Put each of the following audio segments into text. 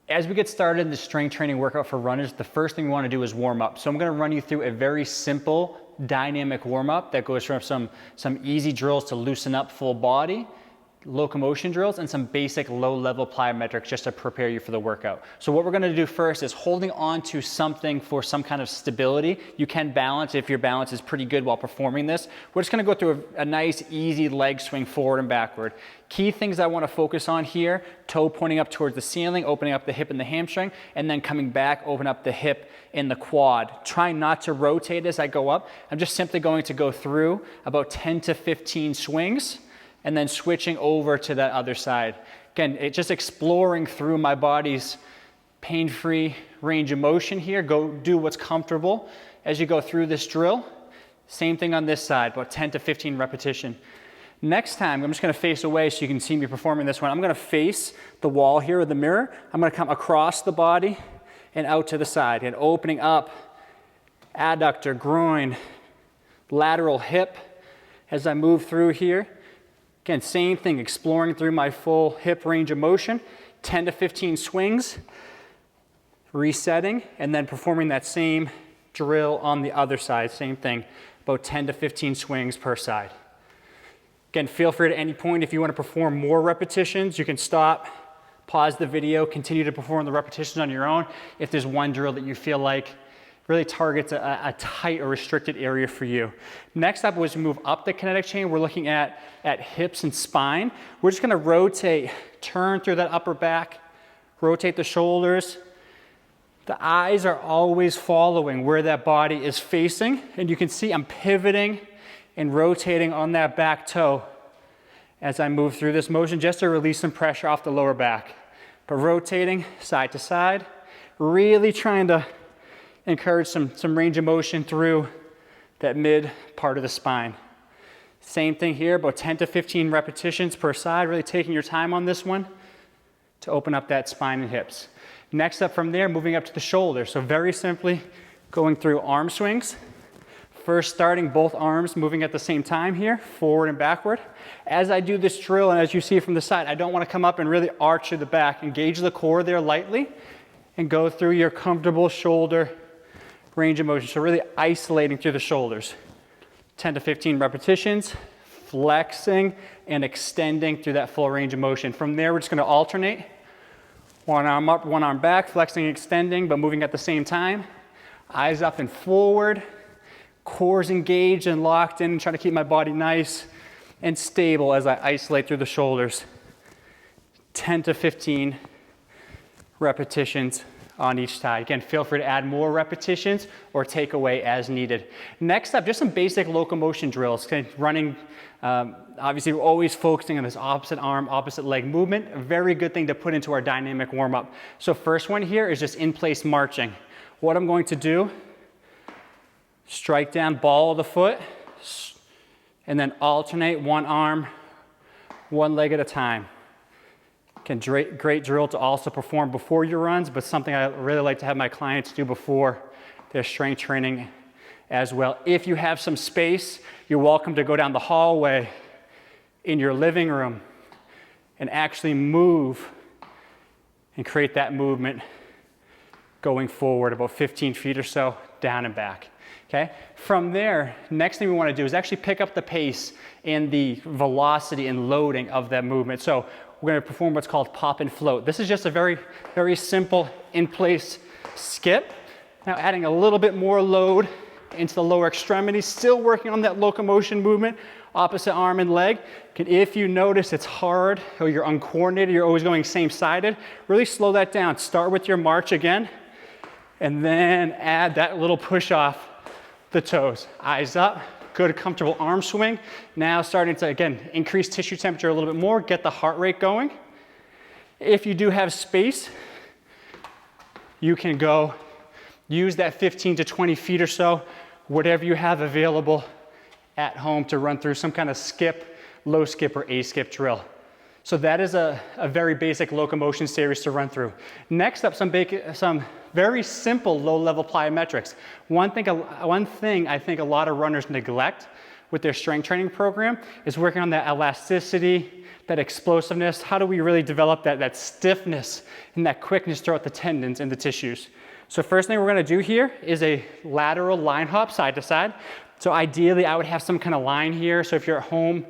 As we get started in the strength training workout for runners, the first thing we want to do is warm up. So I'm going to run you through a very simple dynamic warm up that goes from some easy drills to loosen up full body, locomotion drills, and some basic low-level plyometrics just to prepare you for the workout. So what we're going to do first is holding on to something for some kind of stability. You can balance if your balance is pretty good while performing this. We're just going to go through a nice, easy leg swing forward and backward. Key things I want to focus on here: toe pointing up towards the ceiling, opening up the hip and the hamstring, and then coming back, open up the hip and the quad. Try not to rotate as I go up. I'm just simply going to go through about 10 to 15 swings, and then switching over to that other side. Again, just exploring through my body's pain-free range of motion here. Go do what's comfortable as you go through this drill. Same thing on this side, about 10 to 15 repetition. Next time, I'm just gonna face away so you can see me performing this one. I'm gonna face the wall here with the mirror. I'm gonna come across the body and out to the side, and opening up adductor, groin, lateral hip as I move through here. Again, same thing, exploring through my full hip range of motion, 10 to 15 swings, resetting, and then performing that same drill on the other side, same thing, about 10 to 15 swings per side. Again, feel free at any point, if you want to perform more repetitions, you can stop, pause the video, continue to perform the repetitions on your own if there's one drill that you feel like really targets a tight or restricted area for you. Next up, as we move up the kinetic chain, we're looking at hips and spine. We're just gonna rotate, turn through that upper back, rotate the shoulders. The eyes are always following where that body is facing, and you can see I'm pivoting and rotating on that back toe as I move through this motion, just to release some pressure off the lower back. But rotating side to side, really trying to encourage some range of motion through that mid part of the spine. Same thing here, about 10 to 15 repetitions per side, really taking your time on this one to open up that spine and hips. Next up from there, moving up to the shoulders. So very simply going through arm swings. First starting both arms moving at the same time here, forward and backward. As I do this drill, and as you see from the side, I don't want to come up and really arch to the back. Engage the core there lightly and go through your comfortable shoulder range of motion. So really isolating through the shoulders. 10 to 15 repetitions, flexing and extending through that full range of motion. From there, we're just going to alternate. One arm up, one arm back, flexing and extending, but moving at the same time. Eyes up and forward. Core's engaged and locked in, and try to keep my body nice and stable as I isolate through the shoulders. 10 to 15 repetitions on each side. Again, feel free to add more repetitions or take away as needed. Next up, just some basic locomotion drills. Okay, running, obviously we're always focusing on this opposite arm, opposite leg movement. A very good thing to put into our dynamic warm-up. So first one here is just in-place marching. What I'm going to do, strike down, ball of the foot, and then alternate one arm, one leg at a time. Great drill to also perform before your runs, but something I really like to have my clients do before their strength training as well. If you have some space, you're welcome to go down the hallway in your living room and actually move and create that movement going forward about 15 feet or so, down and back. Okay? From there, next thing we want to do is actually pick up the pace and the velocity and loading of that movement. So we're going to perform what's called pop and float. This is just a very, very simple in-place skip. Now adding a little bit more load into the lower extremity, still working on that locomotion movement, opposite arm and leg. If you notice it's hard or you're uncoordinated, you're always going same-sided, really slow that down. Start with your march again, and then add that little push off the toes. Eyes up. Good, comfortable arm swing. Now starting to, again, increase tissue temperature a little bit more, get the heart rate going. If you do have space, you can go use that 15 to 20 feet or so, whatever you have available at home to run through some kind of skip, low skip, or A-skip drill. So that is a very basic locomotion series to run through. Next up, some very simple low-level plyometrics. One thing I think a lot of runners neglect with their strength training program is working on that elasticity, that explosiveness? How do we really develop that stiffness and that quickness throughout the tendons and the tissues? So first thing we're gonna do here is a lateral line hop side to side. So ideally I would have some kind of line here. So if you're at home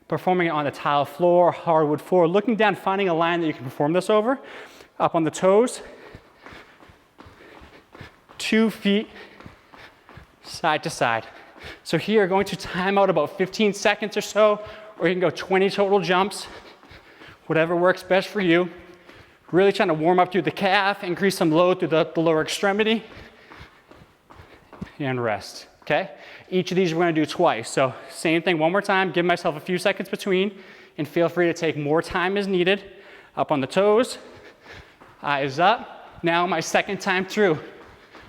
performing it on the tile floor, hardwood floor, looking down, finding a line that you can perform this over, up on the toes, 2 feet side to side. So here, going to time out about 15 seconds or so, or you can go 20 total jumps, whatever works best for you. Really trying to warm up through the calf, increase some load through the lower extremity, and rest, okay? Each of these we're gonna do twice. So same thing, one more time, give myself a few seconds between, and feel free to take more time as needed. Up on the toes, eyes up. Now my second time through.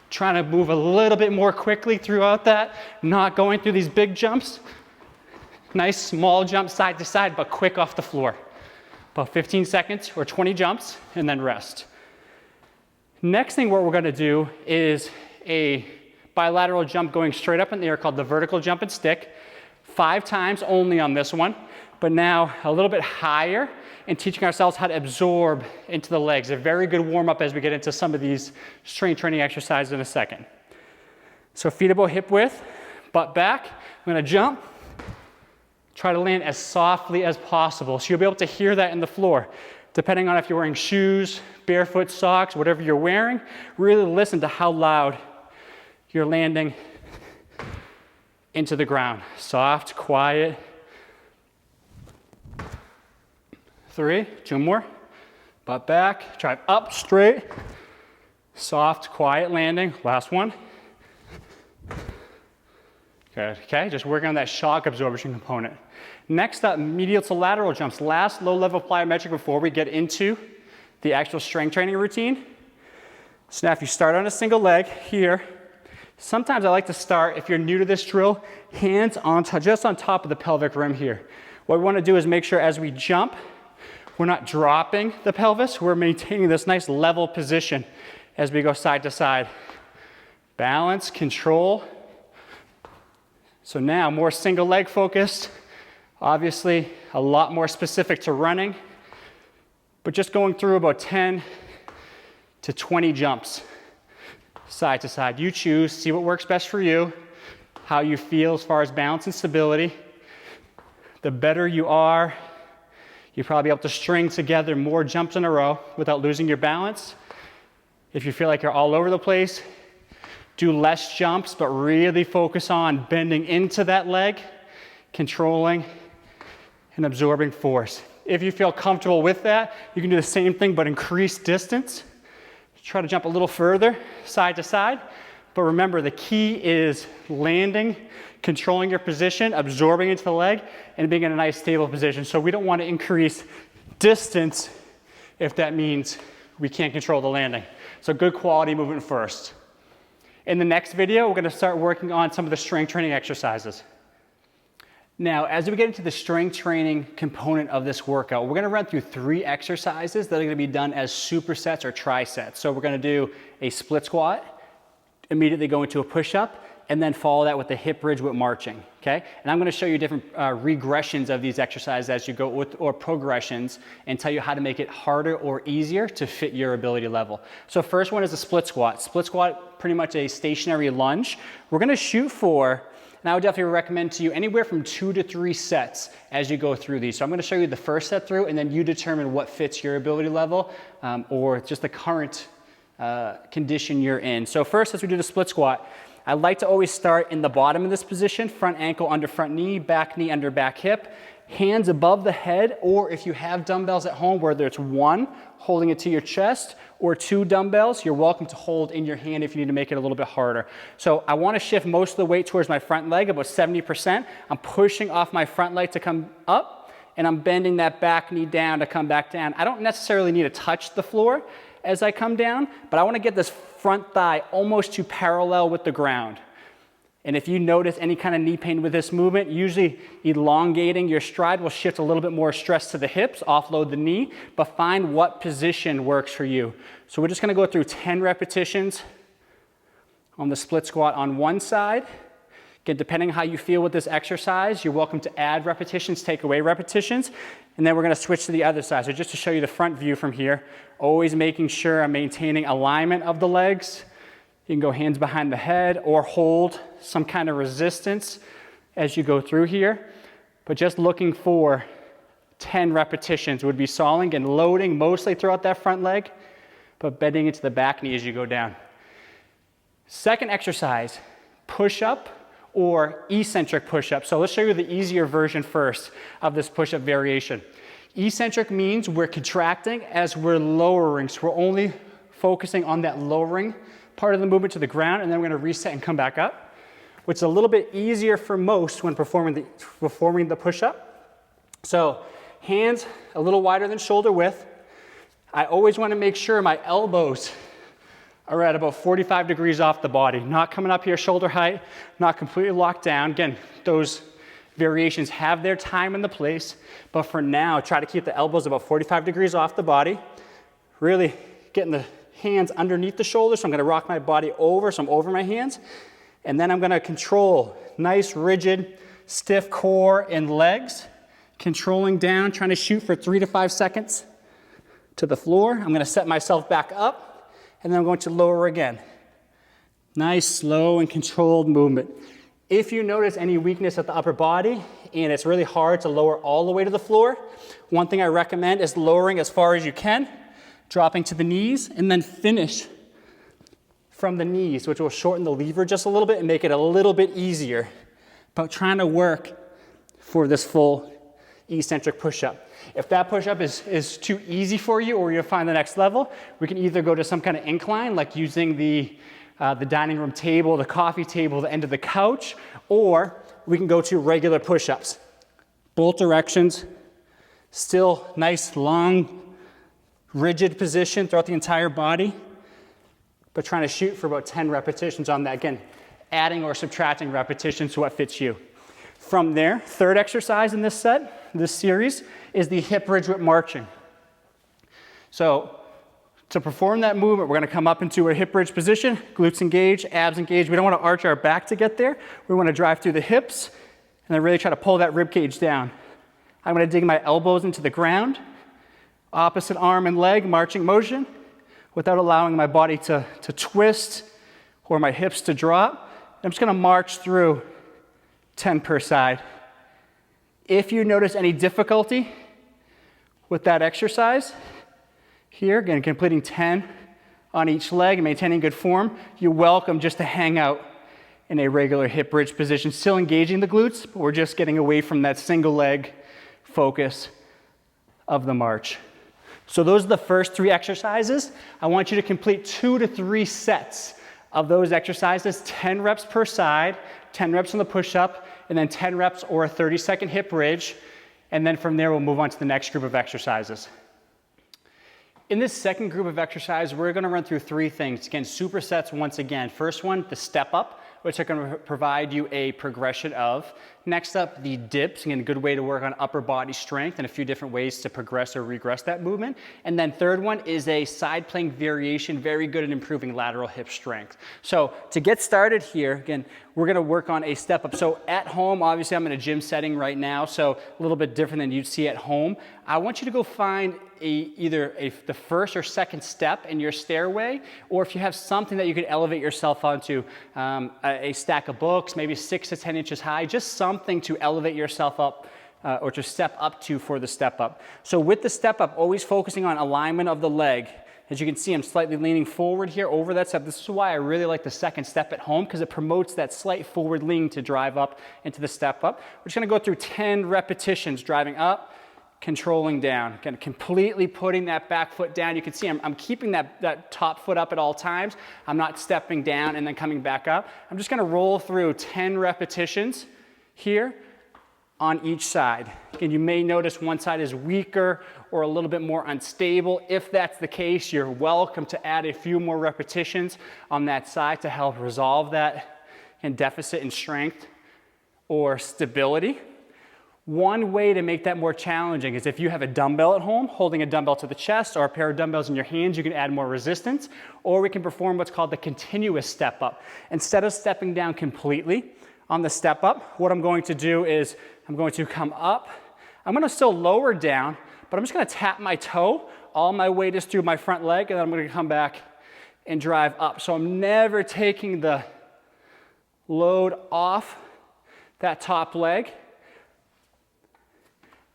Trying to move a little bit more quickly throughout that, not going through these big jumps. Nice small jump side to side, but quick off the floor. About 15 seconds or 20 jumps, and then rest. Next thing what we're gonna do is a bilateral jump going straight up in the air called the vertical jump and stick. 5 times only on this one, but now a little bit higher and teaching ourselves how to absorb into the legs. A very good warm up as we get into some of these strength training exercises in a second. So feet above hip width, butt back. I'm gonna jump, try to land as softly as possible. So you'll be able to hear that in the floor. Depending on if you're wearing shoes, barefoot socks, whatever you're wearing, really listen to how loud you're landing into the ground. Soft, quiet. 3, 2 more. Butt back, drive up, straight. Soft, quiet landing. Last one. Good, okay, just working on that shock absorption component. Next up, medial to lateral jumps. Last low-level plyometric before we get into the actual strength training routine. So now if you start on a single leg here, sometimes I like to start, if you're new to this drill, hands on just on top of the pelvic rim here. What we want to do is make sure as we jump, we're not dropping the pelvis, we're maintaining this nice level position as we go side to side. Balance, control. So now more single leg focused, obviously a lot more specific to running, but just going through about 10 to 20 jumps side to side. You choose, see what works best for you, how you feel as far as balance and stability. The better you are, you'll probably be able to string together more jumps in a row without losing your balance. If you feel like you're all over the place, do less jumps, but really focus on bending into that leg, controlling and absorbing force. If you feel comfortable with that, you can do the same thing, but increase distance. Try to jump a little further, side to side. But remember, the key is landing, controlling your position, absorbing into the leg, and being in a nice stable position. So we don't want to increase distance if that means we can't control the landing. So good quality movement first. In the next video, we're going to start working on some of the strength training exercises. Now, as we get into the strength training component of this workout, we're going to run through 3 exercises that are going to be done as supersets or trisets. So we're going to do a split squat, immediately go into a push-up, and then follow that with the hip bridge with marching, okay? And I'm gonna show you different regressions of these exercises as you go with, or progressions, and tell you how to make it harder or easier to fit your ability level. So first one is a split squat. Split squat, pretty much a stationary lunge. We're gonna shoot for, and I would definitely recommend to you anywhere from 2 to 3 sets as you go through these. So I'm gonna show you the first set through, and then you determine what fits your ability level, or just the current condition you're in. So first, as we do the split squat, I like to always start in the bottom of this position, front ankle under front knee under back hip, hands above the head, or if you have dumbbells at home, whether it's 1, holding it to your chest, or 2 dumbbells, you're welcome to hold in your hand if you need to make it a little bit harder. So I want to shift most of the weight towards my front leg, about 70%. I'm pushing off my front leg to come up, and I'm bending that back knee down to come back down. I don't necessarily need to touch the floor as I come down, but I want to get this front thigh almost to parallel with the ground. And if you notice any kind of knee pain with this movement, usually elongating your stride will shift a little bit more stress to the hips, offload the knee, but find what position works for you. So we're just going to go through 10 repetitions on the split squat on one side. Again, depending on how you feel with this exercise, you're welcome to add repetitions, take away repetitions, and then we're gonna switch to the other side. So just to show you the front view from here, always making sure I'm maintaining alignment of the legs. You can go hands behind the head or hold some kind of resistance as you go through here. But just looking for 10 repetitions would be solid and loading mostly throughout that front leg, but bending into the back knee as you go down. Second exercise, push-up or eccentric push-up. So let's show you the easier version first of this push-up variation. Eccentric means we're contracting as we're lowering. So we're only focusing on that lowering part of the movement to the ground, and then we're gonna reset and come back up, which is a little bit easier for most when performing the push-up. So hands a little wider than shoulder width. I always wanna make sure my elbows are at about 45 degrees off the body, not coming up here shoulder height, not completely locked down. Again, those variations have their time and the place, but for now, try to keep the elbows about 45 degrees off the body, really getting the hands underneath the shoulders. So I'm gonna rock my body over, so I'm over my hands, and then I'm gonna control nice, rigid, stiff core and legs, controlling down, trying to shoot for 3 to 5 seconds to the floor. I'm gonna set myself back up, and then I'm going to lower again. Nice, slow, and controlled movement. If you notice any weakness at the upper body, and it's really hard to lower all the way to the floor, one thing I recommend is lowering as far as you can, dropping to the knees, and then finish from the knees, which will shorten the lever just a little bit and make it a little bit easier. But trying to work for this full eccentric push-up. If that push-up is too easy for you or you'll find the next level, we can either go to some kind of incline, like using the dining room table, the coffee table, the end of the couch, or we can go to regular push-ups. Both directions, still nice, long, rigid position throughout the entire body, but trying to shoot for about 10 repetitions on that. Again, adding or subtracting repetitions to what fits you. From there, third exercise in this set, this series, is the hip bridge with marching. So to perform that movement, we're gonna come up into a hip bridge position, glutes engaged, abs engaged. We don't wanna arch our back to get there. We wanna drive through the hips and then really try to pull that rib cage down. I'm gonna dig my elbows into the ground, opposite arm and leg, marching motion, without allowing my body to twist or my hips to drop. I'm just gonna march through 10 per side. If you notice any difficulty with that exercise, here, again, completing 10 on each leg and maintaining good form, you're welcome just to hang out in a regular hip bridge position, still engaging the glutes, but we're just getting away from that single leg focus of the march. So those are the first 3 exercises. I want you to complete 2 to 3 sets of those exercises, 10 reps per side, 10 reps on the push-up, and then 10 reps or a 30-second hip bridge. And then from there, we'll move on to the next group of exercises. In this second group of exercise, we're gonna run through 3 things. Again, supersets once again. First one, the step up, which are gonna provide you a progression of. Next up, the dips, again, a good way to work on upper body strength and a few different ways to progress or regress that movement. And then third one is a side plank variation, very good at improving lateral hip strength. So to get started here, again, we're gonna work on a step up. So at home, obviously I'm in a gym setting right now, so a little bit different than you'd see at home. I want you to go find either the first or second step in your stairway, or if you have something that you could elevate yourself onto, a stack of books, maybe 6 to 10 inches high, just something to elevate yourself up or to step up to for the step up. So with the step up, always focusing on alignment of the leg. As you can see, I'm slightly leaning forward here over that step. This is why I really like the second step at home, because it promotes that slight forward lean to drive up into the step up. We're just gonna go through 10 repetitions, driving up, controlling down, again, completely putting that back foot down. You can see I'm keeping that top foot up at all times. I'm not stepping down and then coming back up. I'm just gonna roll through 10 repetitions here on each side. Again, you may notice one side is weaker or a little bit more unstable. If that's the case, you're welcome to add a few more repetitions on that side to help resolve that deficit in strength or stability. One way to make that more challenging is if you have a dumbbell at home, holding a dumbbell to the chest or a pair of dumbbells in your hands, you can add more resistance, or we can perform what's called the continuous step up. Instead of stepping down completely, on the step up, what I'm going to do is I'm going to come up. I'm going to still lower down, but I'm just going to tap my toe. All my weight is through my front leg, and then I'm going to come back and drive up. So I'm never taking the load off that top leg.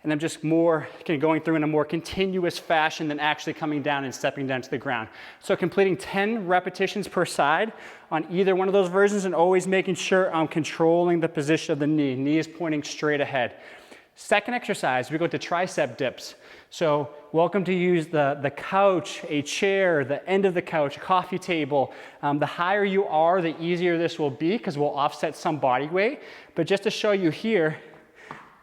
And I'm just more going through in a more continuous fashion than actually coming down and stepping down to the ground. So completing 10 repetitions per side on either one of those versions, and always making sure I'm controlling the position of the knee. Knee is pointing straight ahead. Second exercise, we go to tricep dips. So welcome to use the couch, a chair, the end of the couch, a coffee table. The higher you are, the easier this will be because we'll offset some body weight. But just to show you here,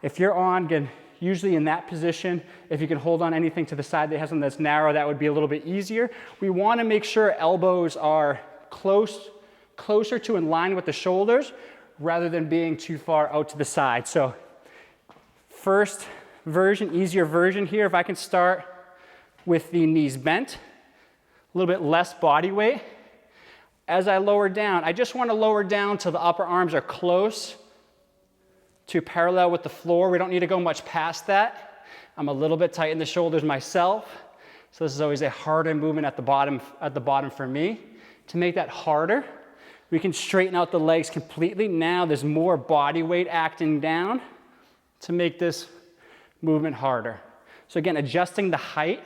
if you're on, again, usually in that position, if you can hold on anything to the side that has something that's narrow, that would be a little bit easier. We want to make sure elbows are closer to in line with the shoulders rather than being too far out to the side. So first version, easier version here, if I can start with the knees bent, a little bit less body weight. As I lower down, I just want to lower down till the upper arms are close to parallel with the floor. We don't need to go much past that. I'm a little bit tight in the shoulders myself, so this is always a harder movement at the bottom for me. To make that harder, we can straighten out the legs completely. Now there's more body weight acting down to make this movement harder. So again, adjusting the height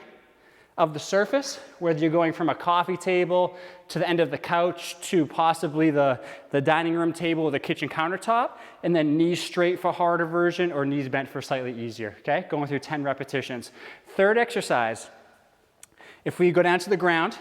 of the surface, whether you're going from a coffee table to the end of the couch to possibly the dining room table or the kitchen countertop, and then knees straight for harder version or knees bent for slightly easier, okay? Going through 10 repetitions. Third exercise, if we go down to the ground,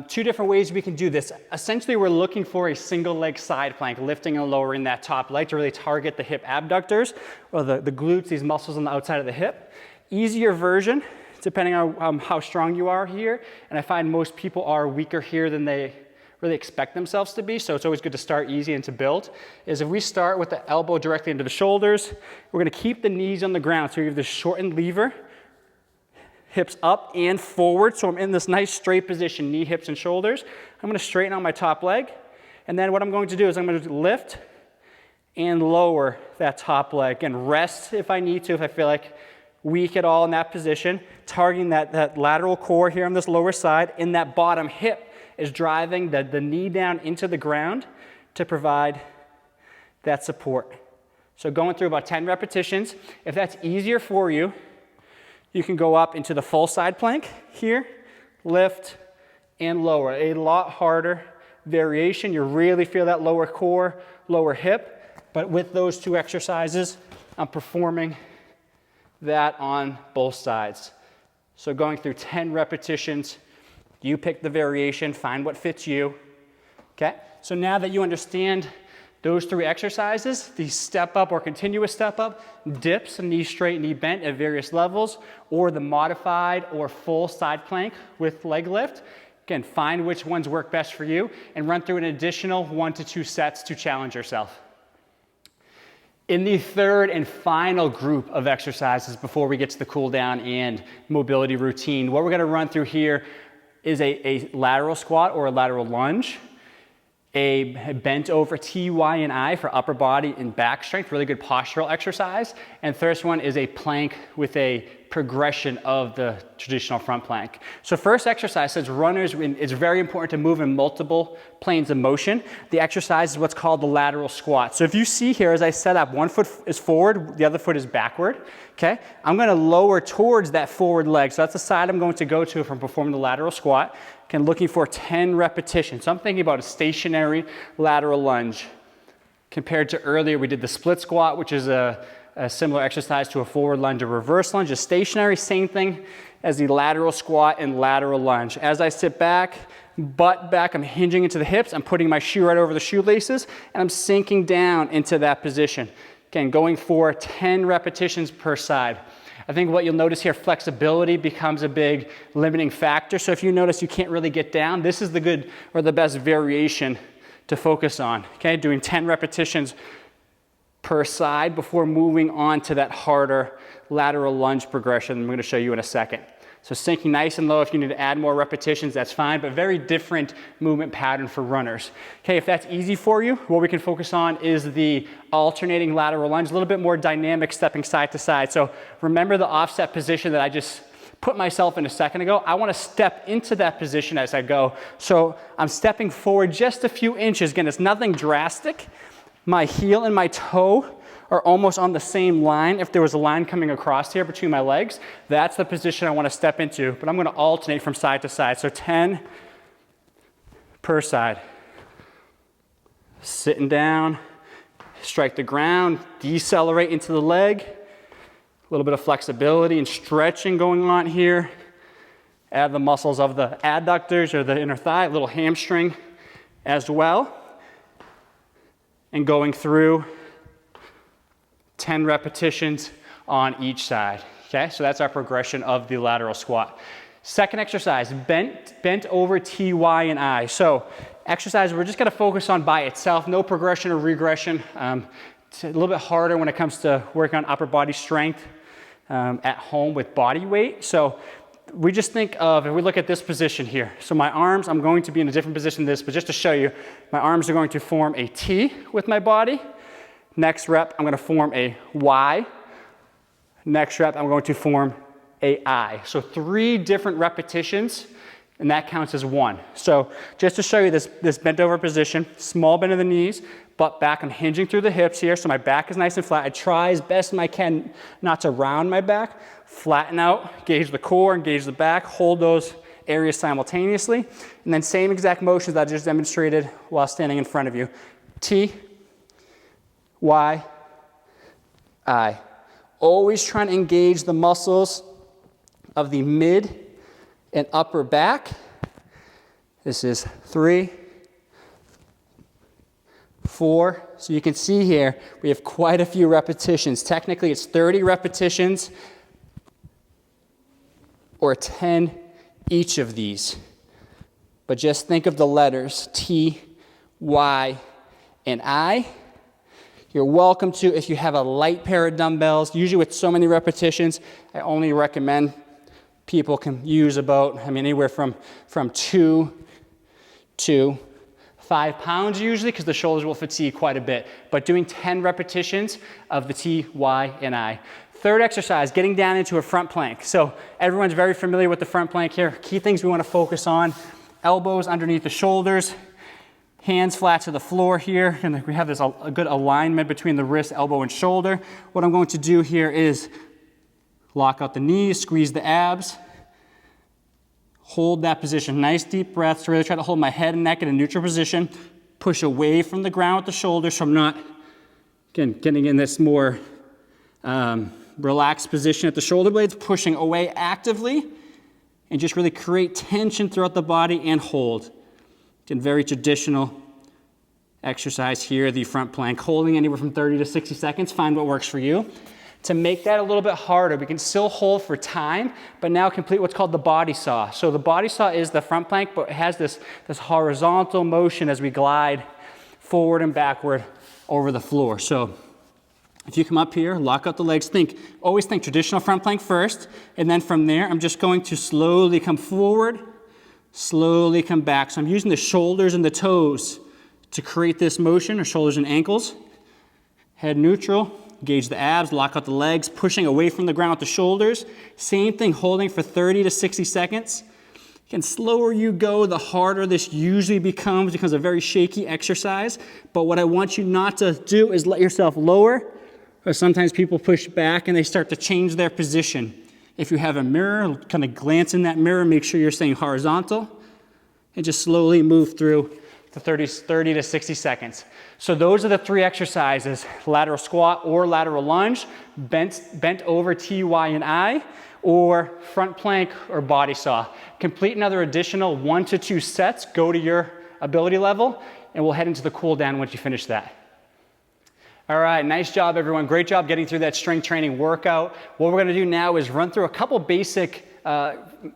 two different ways we can do this. Essentially, we're looking for a single leg side plank, lifting and lowering that top leg to really target the hip abductors or the glutes, these muscles on the outside of the hip. Easier version, depending on how strong you are here. And I find most people are weaker here than they really expect themselves to be. So it's always good to start easy and to build. Is if we start with the elbow directly into the shoulders, we're going to keep the knees on the ground. So we have this shortened lever, hips up and forward. So I'm in this nice straight position, knee, hips, and shoulders. I'm going to straighten out my top leg. And then what I'm going to do is I'm going to lift and lower that top leg and rest if I need to, if I feel like weak at all in that position, targeting that lateral core here on this lower side, and that bottom hip is driving the knee down into the ground to provide that support. So going through about 10 repetitions. If that's easier for you, you can go up into the full side plank here, lift and lower. A lot harder variation. You really feel that lower core, lower hip, but with those two exercises, I'm performing that on both sides. So going through 10 repetitions, you pick the variation, find what fits you, okay? So now that you understand those three exercises, the step up or continuous step up, dips, knee straight, knee bent at various levels, or the modified or full side plank with leg lift, again, find which ones work best for you and run through an additional 1 to 2 sets to challenge yourself. In the third and final group of exercises before we get to the cool down and mobility routine, what we're going to run through here is a lateral squat or a lateral lunge, a bent over T, Y, and I for upper body and back strength, really good postural exercise. And first one is a plank with a progression of the traditional front plank. So first exercise says runners, it's very important to move in multiple planes of motion. The exercise is what's called the lateral squat. So if you see here, as I set up, one foot is forward, the other foot is backward, okay? I'm gonna lower towards that forward leg. So that's the side I'm going to go to if I'm performing the lateral squat. Again, looking for 10 repetitions. So I'm thinking about a stationary lateral lunge. Compared to earlier, we did the split squat, which is a similar exercise to a forward lunge or reverse lunge. A stationary, same thing as the lateral squat and lateral lunge. As I sit back, butt back, I'm hinging into the hips, I'm putting my shoe right over the shoelaces, and I'm sinking down into that position. Again, going for 10 repetitions per side. I think what you'll notice here, flexibility becomes a big limiting factor. So if you notice you can't really get down, this is the good or the best variation to focus on. Okay, doing 10 repetitions per side before moving on to that harder lateral lunge progression I'm going to show you in a second. So sinking nice and low. If you need to add more repetitions, that's fine, but very different movement pattern for runners. Okay, if that's easy for you, what we can focus on is the alternating lateral lunge, a little bit more dynamic, stepping side to side. So remember the offset position that I just put myself in a second ago. I want to step into that position as I go. So I'm stepping forward just a few inches. Again, it's nothing drastic. My heel and my toe are almost on the same line. If there was a line coming across here between my legs, that's the position I want to step into, but I'm going to alternate from side to side. So 10 per side. Sitting down, strike the ground, decelerate into the leg. A little bit of flexibility and stretching going on here. Add the muscles of the adductors or the inner thigh, a little hamstring as well. And going through 10 repetitions on each side. Okay, so that's our progression of the lateral squat. Second exercise, bent over TY and I. So exercise we're just gonna focus on by itself, no progression or regression. It's a little bit harder when it comes to working on upper body strength at home with body weight. So we just think of, if we look at this position here. So my arms, I'm going to be in a different position than this, but just to show you, my arms are going to form a T with my body. Next rep, I'm going to form a Y. Next rep, I'm going to form a I. So 3 different repetitions, and that counts as 1. So just to show you this bent over position, small bend of the knees, butt back, I'm hinging through the hips here, so my back is nice and flat. I try as best I can not to round my back. Flatten out, gauge the core, engage the back, hold those areas simultaneously. And then same exact motions that I just demonstrated while standing in front of you. T, Y, I. Always trying to engage the muscles of the mid and upper back. This is 3, 4. So you can see here, we have quite a few repetitions. Technically, it's 30 repetitions or 10 each of these. But just think of the letters T, Y, and I. You're welcome to, if you have a light pair of dumbbells, usually with so many repetitions, I only recommend people can use about, anywhere from 2 to 5 pounds usually, because the shoulders will fatigue quite a bit. But doing 10 repetitions of the T, Y, and I. Third exercise, getting down into a front plank. So everyone's very familiar with the front plank here. Key things we want to focus on, elbows underneath the shoulders, hands flat to the floor here, and we have this a good alignment between the wrist, elbow, and shoulder. What I'm going to do here is lock out the knees, squeeze the abs, hold that position. Nice deep breaths. Really try to hold my head and neck in a neutral position. Push away from the ground with the shoulders so I'm not, again, getting in this more relaxed position at the shoulder blades, pushing away actively, and just really create tension throughout the body and hold. Again, very traditional exercise here, the front plank, holding anywhere from 30 to 60 seconds. Find what works for you. To make that a little bit harder, we can still hold for time, but now complete what's called the body saw. So the body saw is the front plank, but it has this horizontal motion as we glide forward and backward over the floor. So if you come up here, lock out the legs, always think traditional front plank first, and then from there, I'm just going to slowly come forward, slowly come back. So I'm using the shoulders and the toes to create this motion, or shoulders and ankles. Head neutral, engage the abs, lock out the legs, pushing away from the ground with the shoulders. Same thing, holding for 30 to 60 seconds. Again, slower you go, the harder this usually becomes a very shaky exercise. But what I want you not to do is let yourself lower, or sometimes people push back and they start to change their position. If you have a mirror, kind of glance in that mirror, make sure you're staying horizontal, and just slowly move through the 30 to 60 seconds. So those are the 3 exercises: lateral squat or lateral lunge, bent over T, Y, and I, or front plank or body saw. Complete another additional 1 to 2 sets, go to your ability level, and we'll head into the cool down once you finish that. All right, nice job everyone. Great job getting through that strength training workout. What we're gonna do now is run through a couple basic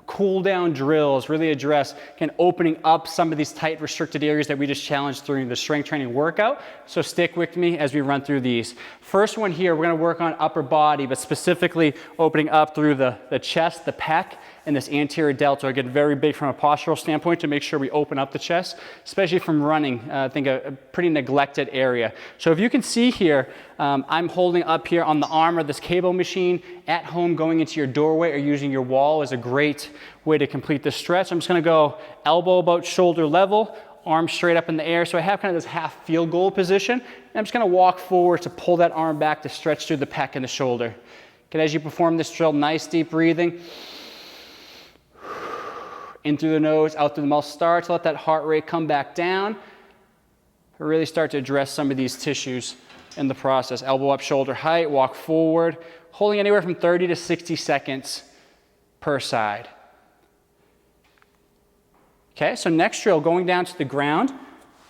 cool down drills, really address opening up some of these tight restricted areas that we just challenged during the strength training workout. So stick with me as we run through these. First one here, we're gonna work on upper body, but specifically opening up through the chest, the pec, and this anterior deltoid get very big from a postural standpoint to make sure we open up the chest, especially from running. I think a pretty neglected area. So if you can see here, I'm holding up here on the arm of this cable machine. At home, going into your doorway or using your wall is a great way to complete this stretch. I'm just gonna go elbow about shoulder level, arm straight up in the air. So I have kind of this half field goal position. And I'm just gonna walk forward to pull that arm back to stretch through the pec and the shoulder. Okay, as you perform this drill, nice deep breathing. In through the nose, out through the mouth. Start to let that heart rate come back down. Really start to address some of these tissues in the process. Elbow up, shoulder height, walk forward, holding anywhere from 30 to 60 seconds per side. Okay, so next drill, going down to the ground,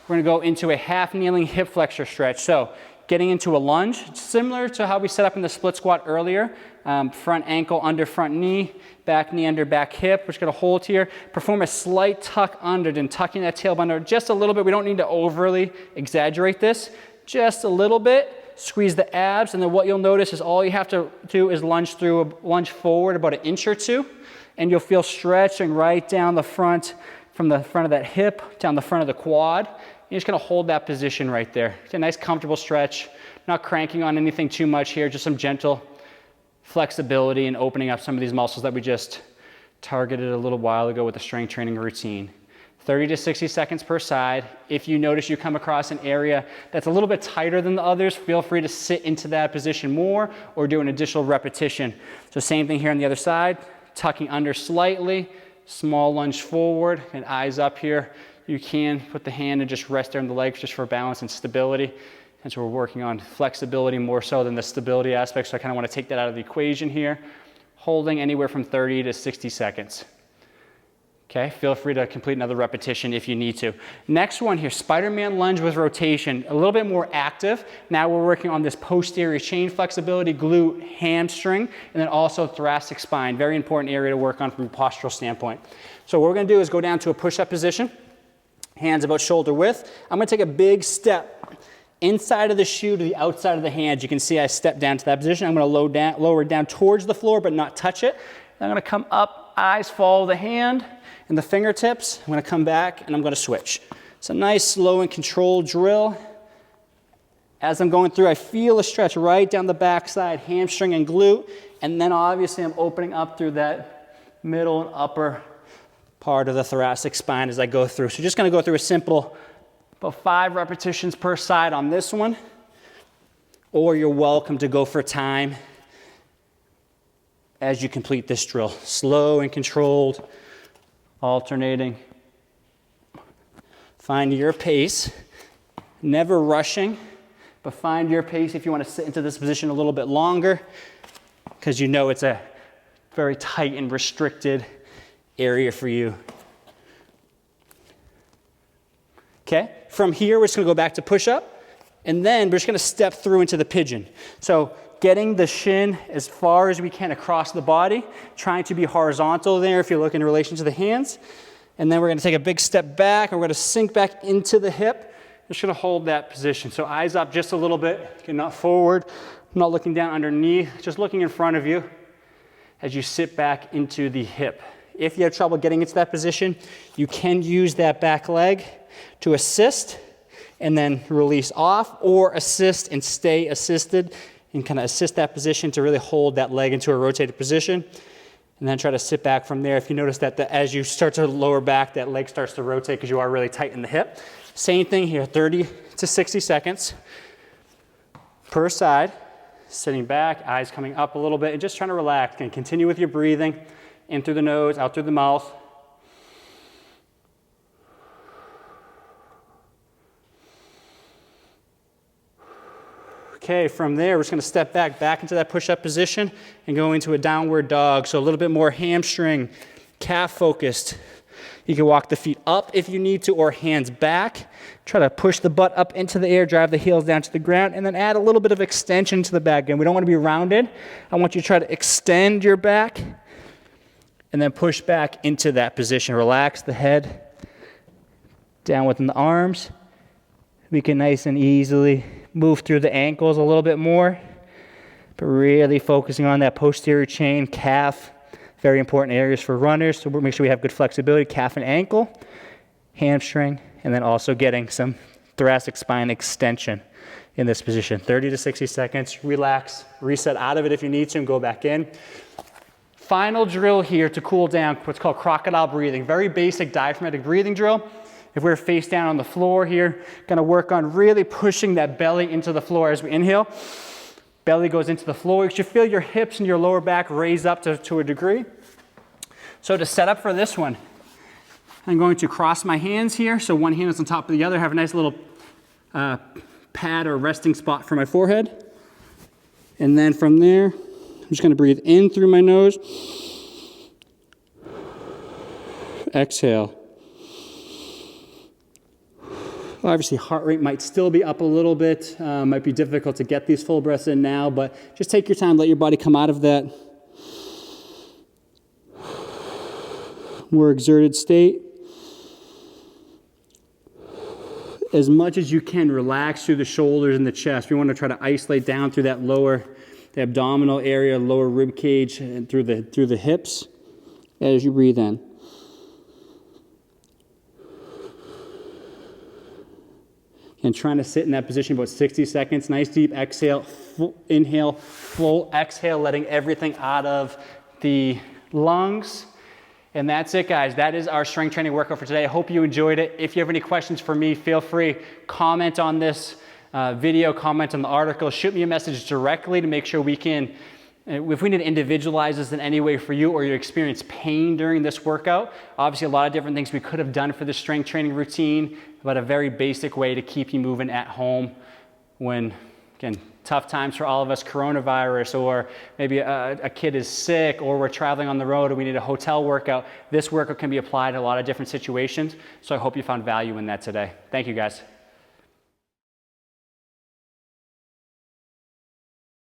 we're gonna go into a half kneeling hip flexor stretch. So getting into a lunge, similar to how we set up in the split squat earlier. Front ankle under front knee under back hip. We're just gonna hold here. Perform a slight tuck under, then tucking that tailbone under just a little bit. We don't need to overly exaggerate this, just a little bit. Squeeze the abs, and then what you'll notice is all you have to do is lunge forward about an inch or two, and you'll feel stretching right down the front, from the front of that hip down the front of the quad. You're just gonna hold that position right there. It's a nice comfortable stretch, not cranking on anything too much here, just some gentle flexibility and opening up some of these muscles that we just targeted a little while ago with the strength training routine. 30 to 60 seconds per side. If you notice you come across an area that's a little bit tighter than the others, feel free to sit into that position more or do an additional repetition. So same thing here on the other side, tucking under slightly, small lunge forward and eyes up here. You can put the hand and just rest there on the legs just for balance and stability. And so we're working on flexibility more so than the stability aspect. So I kind of want to take that out of the equation here. Holding anywhere from 30 to 60 seconds. Okay, feel free to complete another repetition if you need to. Next one here, Spider-Man lunge with rotation, a little bit more active. Now we're working on this posterior chain flexibility, glute, hamstring, and then also thoracic spine. Very important area to work on from a postural standpoint. So what we're gonna do is go down to a push-up position, hands about shoulder width. I'm gonna take a big step inside of the shoe to the outside of the hand. You can see I step down to that position. I'm gonna lower down towards the floor but not touch it. I'm gonna come up, eyes follow the hand, and the fingertips. I'm gonna come back and I'm gonna switch. It's a nice, slow and controlled drill. As I'm going through, I feel a stretch right down the backside, hamstring and glute, and then obviously I'm opening up through that middle and upper part of the thoracic spine as I go through. So just gonna go through a simple, about 5 repetitions per side on this one, or you're welcome to go for time as you complete this drill. Slow and controlled, alternating. Find your pace, never rushing, but find your pace if you want to sit into this position a little bit longer, because you know it's a very tight and restricted area for you. Okay, from here we're just gonna go back to push-up, and then we're just gonna step through into the pigeon. So getting the shin as far as we can across the body, trying to be horizontal there if you look in relation to the hands. And then we're gonna take a big step back, and we're gonna sink back into the hip. Just gonna hold that position. So eyes up just a little bit, okay, not forward, not looking down underneath, just looking in front of you as you sit back into the hip. If you have trouble getting into that position, you can use that back leg to assist and then release off, or assist and stay assisted and kind of assist that position to really hold that leg into a rotated position, and then try to sit back from there. If you notice that as you start to lower back, that leg starts to rotate because you are really tight in the hip. Same thing here, 30 to 60 seconds per side, sitting back, eyes coming up a little bit, and just trying to relax and continue with your breathing in through the nose, out through the mouth. Okay, from there, we're just gonna step back into that push-up position and go into a downward dog. So a little bit more hamstring, calf focused. You can walk the feet up if you need to, or hands back. Try to push the butt up into the air, drive the heels down to the ground, and then add a little bit of extension to the back. Again, we don't wanna be rounded. I want you to try to extend your back and then push back into that position. Relax the head down within the arms. We can nice and easily move through the ankles a little bit more, but really focusing on that posterior chain, calf, Very important areas for runners, so we'll make sure we have good flexibility, calf and ankle, hamstring, and then also getting some thoracic spine extension in this position. 30 to 60 seconds, relax, reset out of it if you need to, and go back in. Final drill here to cool down, what's called crocodile breathing. Very basic diaphragmatic breathing drill. If we're face down on the floor here, gonna work on really pushing that belly into the floor as we inhale. Belly goes into the floor. You should feel your hips and your lower back raise up to a degree. So to set up for this one, I'm going to cross my hands here. So one hand is on top of the other. Have a nice little pad or resting spot for my forehead. And then from there, I'm just going to breathe in through my nose. Exhale. Obviously, heart rate might still be up a little bit. Might be difficult to get these full breaths in now, but just take your time, let your body come out of that more exerted state. As much as you can, relax through the shoulders and the chest. We want to try to isolate down through that the abdominal area, lower rib cage, and through the hips as you breathe in. And trying to sit in that position about 60 seconds. Nice deep exhale, inhale, full exhale, letting everything out of the lungs. And that's it, guys. That is our strength training workout for today. I hope you enjoyed it. If you have any questions for me, feel free, comment on this video, comment on the article, shoot me a message directly to make sure we can, if we need to individualize this in any way for you, or you experience pain during this workout. Obviously, a lot of different things we could have done for the strength training routine, but a very basic way to keep you moving at home when, again, tough times for all of us, coronavirus, or maybe a kid is sick, or we're traveling on the road and we need a hotel workout. This workout can be applied in a lot of different situations. So I hope you found value in that today. Thank you, guys.